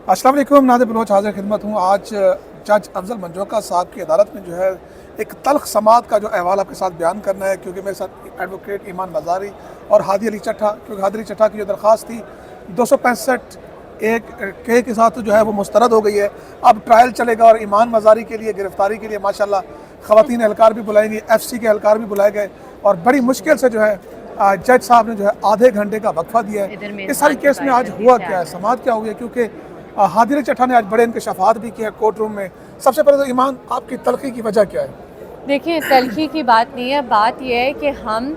अस्सलाम वालेकुम, नादिर बलोच हाज़िर खिदमत हूँ। आज जज अफजल मंजोका साहब की अदालत में जो है एक तल्ख समात का जो अहवाल आपके साथ बयान करना है, क्योंकि मेरे साथ एडवोकेट ईमान मज़ारी और हादी अली चट्ठा, क्योंकि हादी अली चट्ठा की जो दरख्वास्त थी 265 एक के साथ जो है वो मुस्तरद हो गई है। अब ट्रायल चलेगा और ईमान मज़ारी के लिए गिरफ्तारी के लिए माशाल्लाह ख़वातीन एहलकार भी बुलाई गई, FC के एहलकार भी बुलाए गए और बड़ी मुश्किल से जो है जज साहब ने जो है आधे घंटे का वक्फा दिया है। इस सारी केस में आज हुआ क्या है, समात क्या हुई है, क्योंकि हादी अली चट्ठा ने आज बड़े इंकशाफात भी किए कोर्ट रूम में। सबसे पहले तो ईमान, आपकी तलखी की वजह क्या है? देखिए, तलखी की बात नहीं है, बात यह है कि हम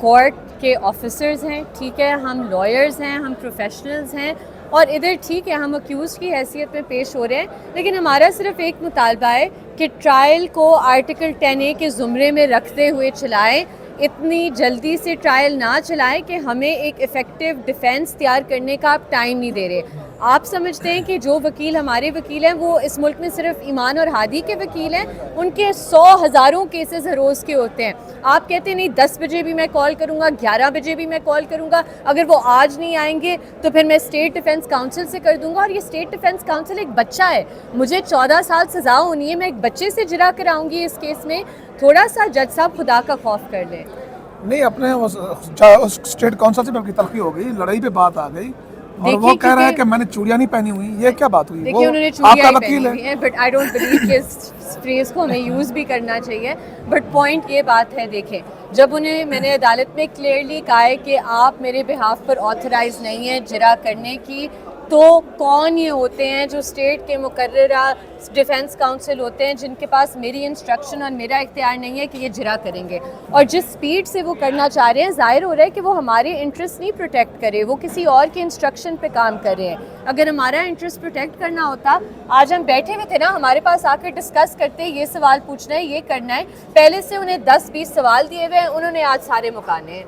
कोर्ट के ऑफिसर्स हैं, ठीक है, हम लॉयर्स हैं, हम प्रोफेशनल्स हैं और इधर ठीक है हम अक्यूज़ की हैसियत में पेश हो रहे हैं, लेकिन हमारा सिर्फ एक मुतालबा है कि ट्रायल को आर्टिकल 10A के ज़ुमरे में रखते हुए चलाएं। इतनी जल्दी से ट्रायल ना चलाएं कि हमें एक इफ़ेक्टिव डिफेंस तैयार करने का आप टाइम नहीं दे रहे। आप समझते हैं कि जो वकील हमारे वकील हैं वो इस मुल्क में सिर्फ ईमान और हादी के वकील हैं, उनके 100 हज़ारों केसेस हर रोज़ के होते हैं। आप कहते हैं नहीं 10 बजे भी मैं कॉल करूंगा, 11 बजे भी मैं कॉल करूंगा, अगर वो आज नहीं आएंगे तो फिर मैं स्टेट डिफेंस काउंसिल से कर दूंगा। और ये स्टेट डिफेंस काउंसिल एक बच्चा है, मुझे 14 साल सज़ा होनी है, मैं एक बच्चे से जिरा कराऊंगी इस केस में। थोड़ा सा जज साहब खुदा का खौफ कर लें। नहीं, अपने उस स्टेट काउंसिल से आपकी तलखी हो गई, लड़ाई पे बात आ गई और वो कह रहा है कि मैंने चूड़ियाँ नहीं पहनी हुई। ये क्या बात हुई? देखिए, उन्होंने चूड़ियाँ पहनी हुई हैं, बट आई डोंट बिलीव कि इस फ्रेज को हमें यूज़ भी करना चाहिए। बट पॉइंट ये बात है, देखें, जब मैंने अदालत में क्लियरली कहा है कि आप मेरे बिहाफ पर ऑथराइज नहीं है जिरा करने की, तो कौन ये होते हैं जो स्टेट के मुकर्ररा डिफेंस काउंसिल होते हैं जिनके पास मेरी इंस्ट्रक्शन और मेरा इख्तियार नहीं है कि ये जिरा करेंगे। और जिस स्पीड से वो करना चाह रहे हैं, जाहिर हो रहा है कि वो हमारे इंटरेस्ट नहीं प्रोटेक्ट करे, वो किसी और के इंस्ट्रक्शन पे काम कर रहे हैं। अगर हमारा इंटरेस्ट प्रोटेक्ट करना होता, आज हम बैठे हुए थे ना, हमारे पास आकर डिस्कस करते, ये सवाल पूछना है, ये करना है। पहले से उन्हें 10-20 सवाल दिए हुए हैं, उन्होंने आज सारे मुकाने हैं।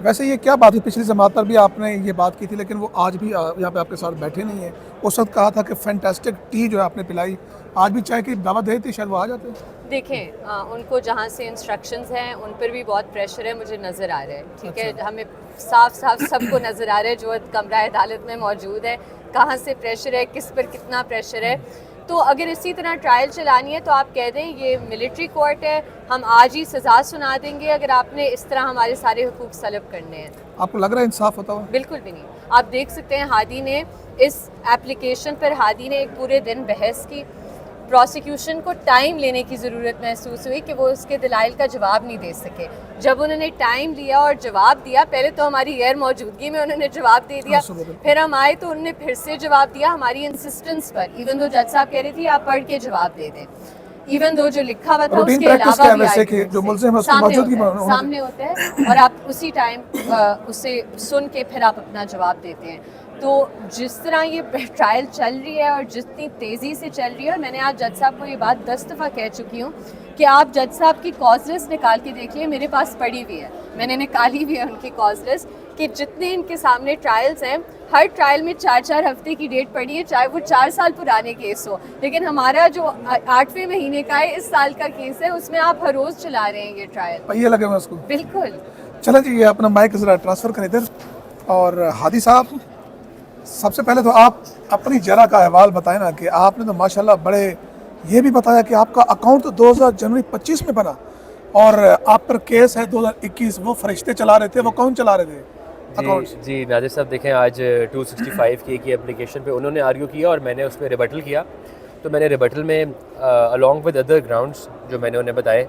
वैसे ये क्या बात हुई? पिछली समात पर भी आपने ये बात की थी, लेकिन वो आज भी यहाँ पे आपके साथ बैठे नहीं है। उस वक्त कहा था कि फैंटास्टिक टी जो है आपने पिलाई, आज भी चाय की दावत दे थी, शायद वो आ जाते। देखें, उनको जहाँ से इंस्ट्रक्शंस हैं उन पर भी बहुत प्रेशर है, मुझे नज़र आ रहा है, ठीक है। हमें साफ साफ सबको नज़र आ रहा है जो कमरा अदालत में मौजूद है, कहाँ से प्रेशर है, किस पर कितना प्रेशर है। तो अगर इसी तरह ट्रायल चलानी है तो आप कह दें ये मिलिट्री कोर्ट है, हम आज ही सज़ा सुना देंगे अगर आपने इस तरह हमारे सारे हुकूक सलब करने हैं। आपको लग रहा है इंसाफ होता हुआ? बिल्कुल भी नहीं। आप देख सकते हैं, हादी ने इस एप्लीकेशन पर हादी ने एक पूरे दिन बहस की। प्रोसिक्यूशन को टाइम लेने की ज़रूरत महसूस हुई कि वो उसके दलाइल का जवाब नहीं दे सके। जब उन्होंने टाइम लिया और जवाब दिया, पहले तो हमारी गैर मौजूदगी में उन्होंने जवाब दे दिया, फिर हम आए तो उन्होंने फिर से जवाब दिया हमारी इंसिस्टेंस पर, इवन दो जज साहब कह रही थी आप पढ़ के जवाब दे दें, इवन दो जो लिखा हुआ था उसके अलावा भी सामने होते हैं और आप उसी टाइम उसे सुन के फिर आप अपना जवाब देते हैं। तो जिस तरह ये ट्रायल चल रही है और जितनी तेज़ी से चल रही है, और मैंने आज जज साहब को ये बात 10 दफ़ा कह चुकी हूँ कि आप जज साहब की कॉज लिस्ट निकाल के देखिए, मेरे पास पड़ी हुई है, मैंने निकाली हुई है उनकी कॉज लिस्ट कि जितने इनके सामने ट्रायल्स हैं, हर ट्रायल में 4-4 हफ्ते की डेट पड़ी है, चाहे वो 4 साल पुराने केस हो। लेकिन हमारा जो 8वें महीने का है, इस साल का केस है, उसमें आप हर रोज़ चला रहे हैं ये ट्रायल। ये लगे उसको बिल्कुल। चलें जी, ये अपना माइक ज़रा ट्रांसफ़र करें इधर। और हादी साहब, सबसे पहले तो आप अपनी जरा का अहवाल बताएं ना कि आपने तो माशाल्लाह बड़े ये भी बताया कि आपका अकाउंट तो 2025 में बना और आप पर केस है 2021। वो फरिश्ते चला रहे थे, वो कौन चला रहे थे अकाउंट्स? जी नादिर साहब, देखें, आज 265 की एप्लीकेशन पे उन्होंने आर्ग्यू किया और मैंने उस पर रिबटल किया। तो मैंने रिबटल में अलॉन्ग विद अदर ग्राउंड्स जो मैंने उन्हें बताए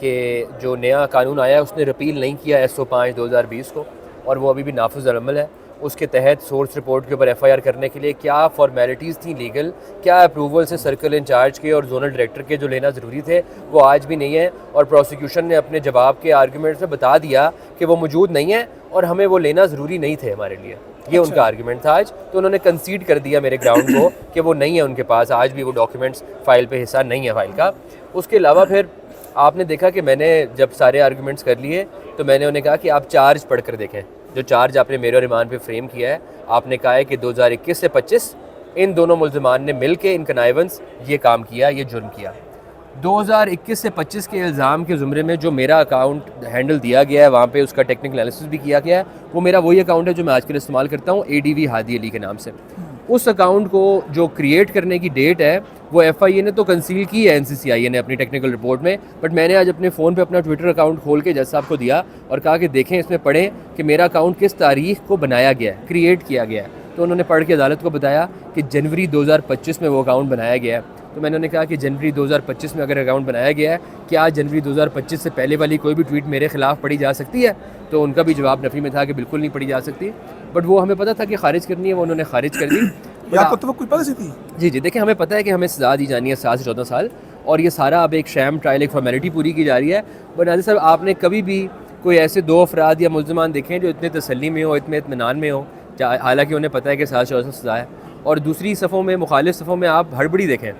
कि जो नया कानून आया उसने रिपील नहीं किया SO5/2020 को, और वो अभी भी नाफिज़ अमल है। उसके तहत सोर्स रिपोर्ट के ऊपर FIR करने के लिए क्या फॉर्मेलिटीज़ थी लीगल, क्या अप्रूवल से सर्कल इंचार्ज के और जोनल डायरेक्टर के जो लेना ज़रूरी थे, वो आज भी नहीं है। और प्रोसिक्यूशन ने अपने जवाब के आर्गूमेंट्स में बता दिया कि वो मौजूद नहीं है और हमें वो लेना ज़रूरी नहीं थे हमारे लिए। ये उनका आर्गूमेंट था आज, तो उन्होंने कंसीड कर दिया मेरे ग्राउंड को कि वो नहीं है उनके पास, आज भी वो डॉक्यूमेंट्स फ़ाइल पे हिस्सा नहीं है फ़ाइल का। उसके अलावा फिर आपने देखा कि मैंने जब सारे आर्गूमेंट्स कर लिए तो मैंने उन्हें कहा कि आप चार्ज पढ़ कर देखें, जो चार्ज आपने मेरे और ईमान पे फ्रेम किया है। आपने कहा है कि 2021 से 25 इन दोनों मुल्ज़िमान ने मिल के इन कनाइवेंस ये काम किया, ये जुर्म किया। 2021 से 25 के इल्ज़ाम के ज़ुमरे में जो मेरा अकाउंट हैंडल दिया गया है, वहाँ पे उसका टेक्निकल एनालिसिस भी किया गया है। वो मेरा वही अकाउंट है जो मैं आज के लिए इस्तेमाल करता हूँ, ADV हादी अली के नाम से। उस अकाउंट को जो क्रिएट करने की डेट है वो FIA ने तो कंसील की है NCCIA ने अपनी टेक्निकल रिपोर्ट में, बट मैंने आज अपने फ़ोन पे अपना ट्विटर अकाउंट खोल के जज साहब को दिया और कहा कि देखें इसमें पढ़ें कि मेरा अकाउंट किस तारीख को बनाया गया है, क्रिएट किया गया है। तो उन्होंने पढ़ के अदालत को बताया कि जनवरी 2025 में वो अकाउंट बनाया गया है। तो मैंने उन्हें कहा कि जनवरी 2025 में अगर अकाउंट बनाया गया है, क्या जनवरी 2025 से पहले वाली कोई भी ट्वीट मेरे ख़िलाफ़ पढ़ी जा सकती है? तो उनका भी जवाब नफ़ी में था कि बिल्कुल नहीं पढ़ी जा सकती, बट वो हमें पता था कि ख़ारिज करनी है, वो उन्होंने ख़ारिज कर दी। आपको तो कोई पता थी? जी जी, देखिए हमें पता है कि हमें सज़ा दी जानी है 7 से 14 साल, और ये सारा अब एक शैम ट्रायल, एक फॉर्मेलिटी पूरी की जा रही है। बट नाज़िर साहब, आपने कभी भी कोई ऐसे 2 अफराद या मुल्ज़मान देखे हैं जो इतने तसल्ली में हो, इतने इत्मीनान में हो, हालांकि उन्हें पता है कि 7 से 14 सज़ा है, और दूसरी सफ़ों में, मुखालिफ सफ़ों में आप हड़बड़ी देखें,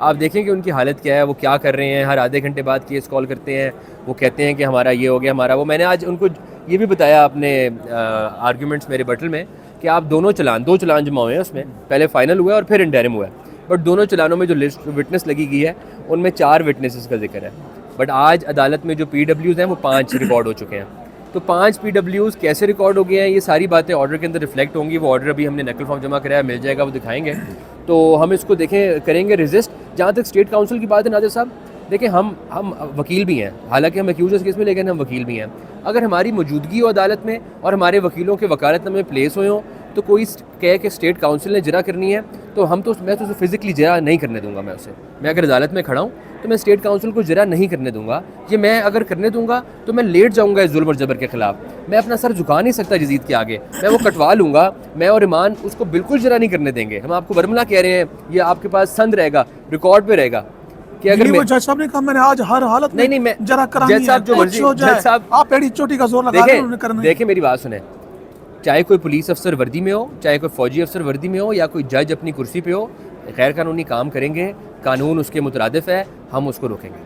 आप देखें कि उनकी हालत क्या है, वो क्या कर रहे हैं, हर आधे घंटे बाद केस कॉल करते हैं, वो कहते हैं कि हमारा ये हो गया, हमारा वो। मैंने आज उनको ये भी बताया अपने आर्गूमेंट्स मेरे बटल में कि आप दो चलान जमा हुए हैं, उसमें पहले फ़ाइनल हुआ है और फिर इंटरिम हुआ है, बट दोनों चलानों में जो लिस्ट विटनेस लगी गई है उनमें 4 विटनेसेस का जिक्र है। बट आज अदालत में जो PWs हैं वो 5 रिकॉर्ड हो चुके हैं। तो 5 PWs कैसे रिकॉर्ड हो गए हैं, ये सारी बातें ऑर्डर के अंदर रिफ्लेक्ट होंगी। वो ऑर्डर अभी हमने नकल फॉर्म जमा कराया, मिल जाएगा, वो दिखाएंगे, तो हम इसको देखें, करेंगे रजिस्ट। जहाँ तक स्टेट काउंसिल की बात है नादिर साहब, देखिए हम वकील भी हैं, हालांकि हम एक्यूज़ केस में, लेकिन हम वकील भी हैं। अगर हमारी मौजूदगी हो अदालत में और हमारे वकीलों के वकालतनामे प्लेस हुए हों, तो कोई कहे कि स्टेट काउंसिल ने जरा करनी है, तो मैं तो उसे फ़िज़िकली जरा नहीं करने दूंगा। मैं अगर अदालत में खड़ा हूँ तो मैं स्टेट काउंसिल को जरा नहीं करने दूंगा। ये मैं अगर करने दूंगा तो मैं लेट जाऊंगा इस जुल्म और जबर के ख़िलाफ़। मैं अपना सर झुका नहीं सकता जदीद के आगे, मैं वो कटवा लूँगा। मैं और ईमान उसको बिल्कुल जरा नहीं करने देंगे। हम आपको बरमला कह रहे हैं, ये आपके पास संद रहेगा, रिकॉर्ड पर रहेगा कि अगर वो जज साहब ने कहा मैंने आज हर हालत में नहीं मैं जरा करानी है, जज साहब जो मर्जी, जज साहब आप एड़ी चोटी का जोर लगा रहे हैं, उन्होंने करना है। देखें मेरी बात सुने, चाहे कोई पुलिस अफसर वर्दी में हो, चाहे कोई फ़ौजी अफसर वर्दी में हो, या कोई जज अपनी कुर्सी पे हो, गैर कानूनी काम करेंगे, कानून उसके मुतरादिफ है, हम उसको रोकेंगे।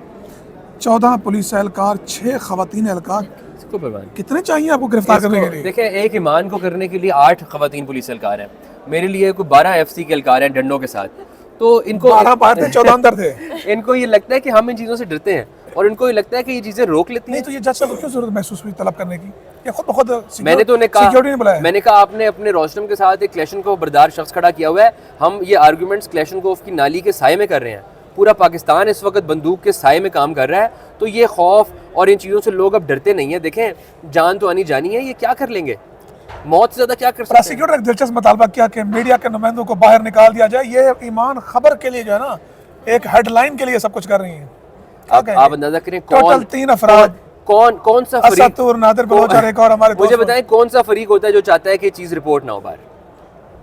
14 पुलिस एहलकार, 6 खवातीन एहलकार, इसको परवान कितने चाहिए आपको गिरफ्तार करने के लिए? देखें, एक ईमान को करने के लिए 8 खवातीन पुलिस एहलकार हैं, मेरे लिए कोई 12 FC के एहलकार हैं डंडों के साथ। तो इनको 12 बाहर थे, 14 अंदर थे। इनको ये लगता है कि हम इन चीज़ों से डरते हैं, और इनको ये लगता है कि ये चीज़ें रोक लेती हैं। नहीं तो ये जज साहब को क्यों जरूरत महसूस हुई तलब करने की? ये खुद ब खुद मैंने तो उन्हें कहा, सिक्योरिटी ने बुलाया। मैंने कहा आपने अपने रोस्टम के साथ एक क्लेशनकोव बरदार शख्स खड़ा किया हुआ है, हम ये आर्गूमेंट्स क्लेशनकोव की नाली के साए में कर रहे हैं। पूरा पाकिस्तान इस वक्त बंदूक के साए में काम कर रहा है, तो ये खौफ और इन चीज़ों से लोग अब डरते नहीं हैं। देखें, जान तो आनी जानी है, ये क्या कर लेंगे, मौत से ज़्यादा क्या कर सकते हैं। प्रोसिक्यूटर ने दिलचस्प मुतालबा किया कि मीडिया के नुमाइंदों को बाहर निकाल दिया जाए। ये ईमान खबर के लिए जो है ना, एक हेडलाइन के लिए सब कुछ कर रही हैं। आप अंदाजा करें, टोटल 3 अफराद, कौन सा फरीक, असतूर, नादिर बलोच और एक और हमारे मुझे बताएं कौन सा फरीक होता है जो चाहता है कि चीज़ रिपोर्ट ना हो बाहर?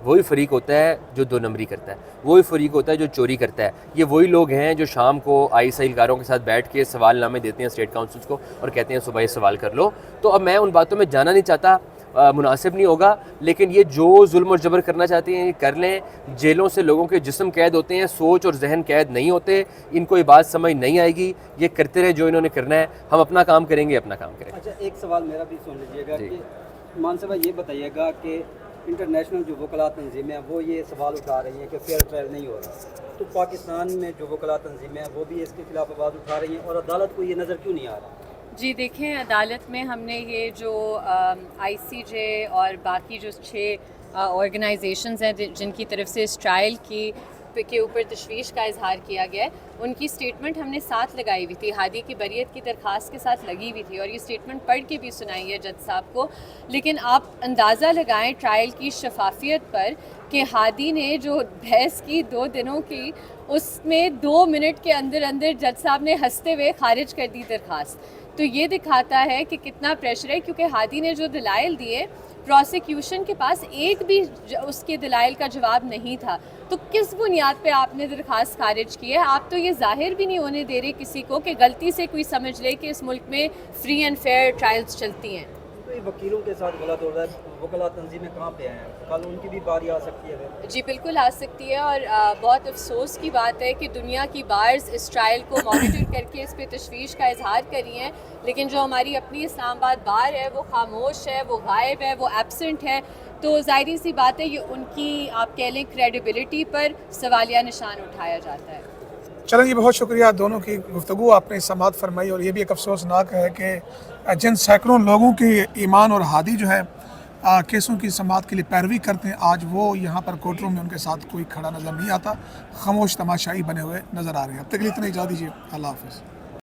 वही फरीक होता है जो 2 नंबरी करता है, वही फरीक होता है जो चोरी करता है। ये वही लोग हैं जो शाम को ISI एहलकारों के साथ बैठ के सवालनामे देते हैं स्टेट काउंसिल्स को और कहते हैं सुबह सवाल कर लो। तो अब मैं उन बातों में जाना नहीं चाहता, मुनासिब नहीं होगा, लेकिन ये जो जुल्म और जबर करना चाहते हैं ये कर लें। जेलों से लोगों के जिस्म कैद होते हैं, सोच और जहन कैद नहीं होते। इनको ये बात समझ नहीं आएगी, ये करते रहे जो इन्होंने करना है, हम अपना काम करेंगे, अपना काम करेंगे। अच्छा, एक सवाल मेरा भी सुन लीजिएगा कि मान साहब ये बताइएगा कि इंटरनेशनल जो वकला तंजीमें हैं वो ये सवाल उठा रही हैं कि फेयर ट्रायल नहीं हो रहा, तो पाकिस्तान में जो वकला तंजीमें हैं वो भी इसके खिलाफ आवाज़ उठा रही हैं, और अदालत को ये नज़र क्यों नहीं आ रहा? जी देखें, अदालत में हमने ये जो ICJ और बाकी जो 6 ऑर्गेनाइजेशंस हैं जिनकी तरफ से इस ट्रायल के ऊपर तशवीश का इजहार किया गया है, उनकी स्टेटमेंट हमने साथ लगाई हुई थी, हादी की बरियत की दरख्वास्त के साथ लगी हुई थी, और ये स्टेटमेंट पढ़ के भी सुनाई है जज साहब को। लेकिन आप अंदाज़ा लगाएं ट्रायल की शफाफियत पर कि हादी ने जो बहस की 2 दिनों की, उसमें 2 मिनट के अंदर अंदर जज साहब ने हंसते हुए खारिज कर दी दरख्वास्त। तो ये दिखाता है कि कितना प्रेशर है, क्योंकि हादी ने जो दलाइल दिए, प्रोसिक्यूशन के पास एक भी उसके दलाइल का जवाब नहीं था। तो किस बुनियाद पे आपने दरख्वास्त खारिज की है? आप तो ये जाहिर भी नहीं होने दे रहे किसी को कि गलती से कोई समझ ले कि इस मुल्क में फ्री एंड फेयर ट्रायल्स चलती हैं। तो ये वकीलों के साथ गलत हो रहा है, वकला तंजीमें कहाँ पे हैं? कल उनकी भी बारी आ सकती है। जी बिल्कुल आ सकती है, और बहुत अफसोस की बात है कि दुनिया की बार्स इस ट्रायल को मॉनिटर करके इस पे तशवीश का इजहार कर रही हैं, लेकिन जो हमारी अपनी इस्लामाबाद बार है वो खामोश है, वो गायब है, वो एब्सेंट है। तो ज़ाहिर सी बात है ये उनकी आप कह लें क्रेडिबिलिटी पर सवालिया निशान उठाया जाता है। चलें जी, बहुत शुक्रिया दोनों की गुफ्तगू आपने समाअत फरमाई। और ये भी एक अफसोसनाक है कि जिन सैकड़ों लोगों की ईमान और हादी जो है केसों की समाअत के लिए पैरवी करते हैं, आज वो यहाँ पर कोर्ट रूम में उनके साथ कोई खड़ा नज़र नहीं आता, खामोश तमाशाई बने हुए नज़र आ रहे हैं। अब तक के लिए इतना इजाज़त दीजिए, अल्लाह हाफ़िज़।